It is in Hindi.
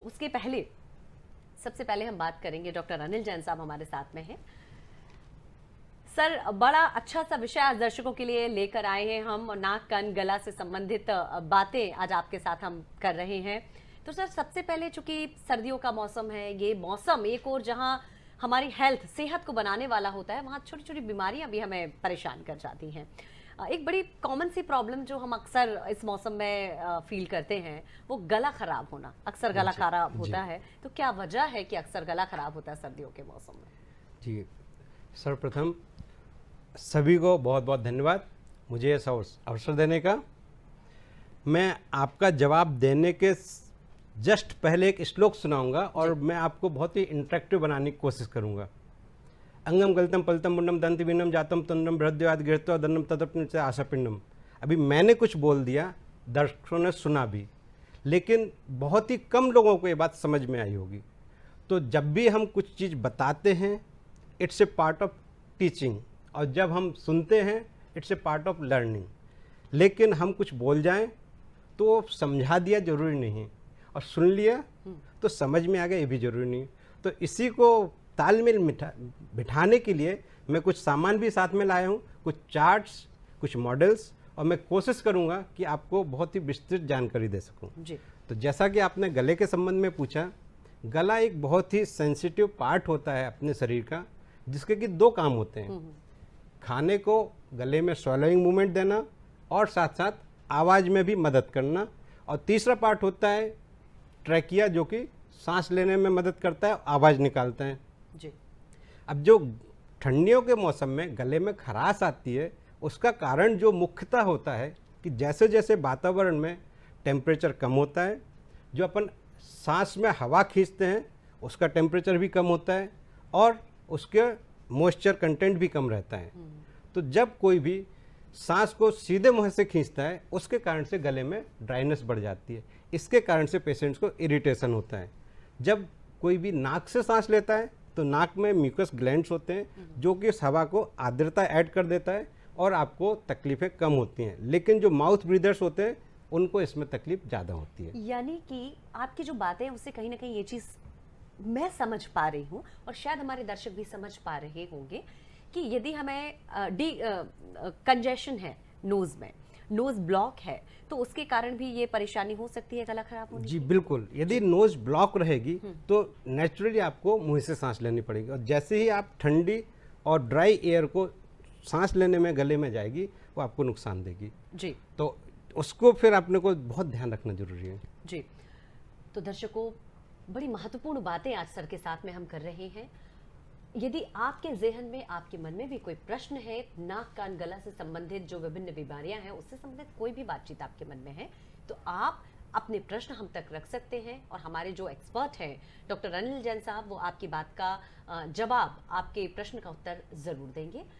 उसके पहले सबसे पहले हम बात करेंगे, डॉक्टर अनिल जैन साहब हमारे साथ में हैं। सर, बड़ा अच्छा सा विषय आज दर्शकों के लिए लेकर आए हैं हम, नाक कान गला से संबंधित बातें आज आपके साथ हम कर रहे हैं। तो सर, सबसे पहले चूंकि सर्दियों का मौसम है, ये मौसम एक और जहां हमारी हेल्थ सेहत को बनाने वाला होता है, वहां छोटी छोटी बीमारियां भी हमें परेशान कर जाती हैं। एक बड़ी कॉमन सी प्रॉब्लम जो हम अक्सर इस मौसम में फील करते हैं वो गला खराब होना। अक्सर गला खराब होता है, तो क्या वजह है कि अक्सर गला खराब होता है सर्दियों के मौसम में? जी, सर्वप्रथम सभी को बहुत बहुत धन्यवाद मुझे इस अवसर देने का। मैं आपका जवाब देने के जस्ट पहले एक श्लोक सुनाऊंगा और मैं आपको बहुत ही इंटरेक्टिव बनाने की कोशिश करूंगा। अंगम गलतम पलतम मुंडम दंत विनम जातम तुंडम बृहद्वाद गिरतो दन्नम तदपन से आशापिंडम। अभी मैंने कुछ बोल दिया, दर्शकों ने सुना भी, लेकिन बहुत ही कम लोगों को ये बात समझ में आई होगी। तो जब भी हम कुछ चीज़ बताते हैं, it's a part of teaching, और जब हम सुनते हैं it's a part of learning. लेकिन हम कुछ बोल जाएं तो समझा दिया जरूरी नहीं, और सुन लिया तो समझ में आ गया ये भी जरूरी नहीं। तो इसी को तालमेल बिठाने के लिए मैं कुछ सामान भी साथ में लाया हूँ, कुछ चार्ट्स, कुछ मॉडल्स, और मैं कोशिश करूँगा कि आपको बहुत ही विस्तृत जानकारी दे सकूँ। तो जैसा कि आपने गले के संबंध में पूछा, गला एक बहुत ही सेंसिटिव पार्ट होता है अपने शरीर का, जिसके कि दो काम होते हैं। खाने को गले में स्वॉलोइंग मूवमेंट देना और साथ साथ आवाज़ में भी मदद करना, और तीसरा पार्ट होता है ट्रैकिया, जो कि सांस लेने में मदद करता है, आवाज़ निकालता है जी। अब जो ठंडियों के मौसम में गले में खराश आती है, उसका कारण जो मुख्यतः होता है कि जैसे जैसे वातावरण में टेम्परेचर कम होता है, जो अपन सांस में हवा खींचते हैं उसका टेम्परेचर भी कम होता है, और उसके मॉइस्चर कंटेंट भी कम रहता है। तो जब कोई भी सांस को सीधे मुंह से खींचता है, उसके कारण से गले में ड्राइनेस बढ़ जाती है। इसके कारण से पेशेंट्स को इरिटेशन होता है। जब कोई भी नाक से सांस लेता है तो नाक में म्यूकस ग्लैंड्स होते हैं, जो कि इस हवा को आर्द्रता ऐड कर देता है और आपको तकलीफें कम होती हैं। लेकिन जो माउथ ब्रीदर्स होते हैं उनको इसमें तकलीफ ज़्यादा होती है। यानी कि आपकी जो बातें हैं उससे कहीं ना कहीं ये चीज़ मैं समझ पा रही हूँ, और शायद हमारे दर्शक भी समझ पा रहे होंगे कि यदि हमें कंजेशन है नोज में, नोज ब्लॉक है, तो उसके कारण भी ये परेशानी हो सकती है गला खराब होने जी की? बिल्कुल। यदि नोज ब्लॉक रहेगी तो नेचुरली आपको मुंह से सांस लेनी पड़ेगी, और जैसे ही आप ठंडी और ड्राई एयर को सांस लेने में गले में जाएगी, वो आपको नुकसान देगी जी। तो उसको फिर अपने को बहुत ध्यान रखना जरूरी है जी। तो दर्शकों, बड़ी महत्वपूर्ण बातें आज सर के साथ में हम कर रहे हैं। यदि आपके ज़हन में, आपके मन में भी कोई प्रश्न है, नाक कान गला से संबंधित जो विभिन्न बीमारियां हैं उससे संबंधित कोई भी बातचीत आपके मन में है, तो आप अपने प्रश्न हम तक रख सकते हैं, और हमारे जो एक्सपर्ट हैं डॉक्टर अनिल जैन साहब, वो आपकी बात का जवाब, आपके प्रश्न का उत्तर जरूर देंगे।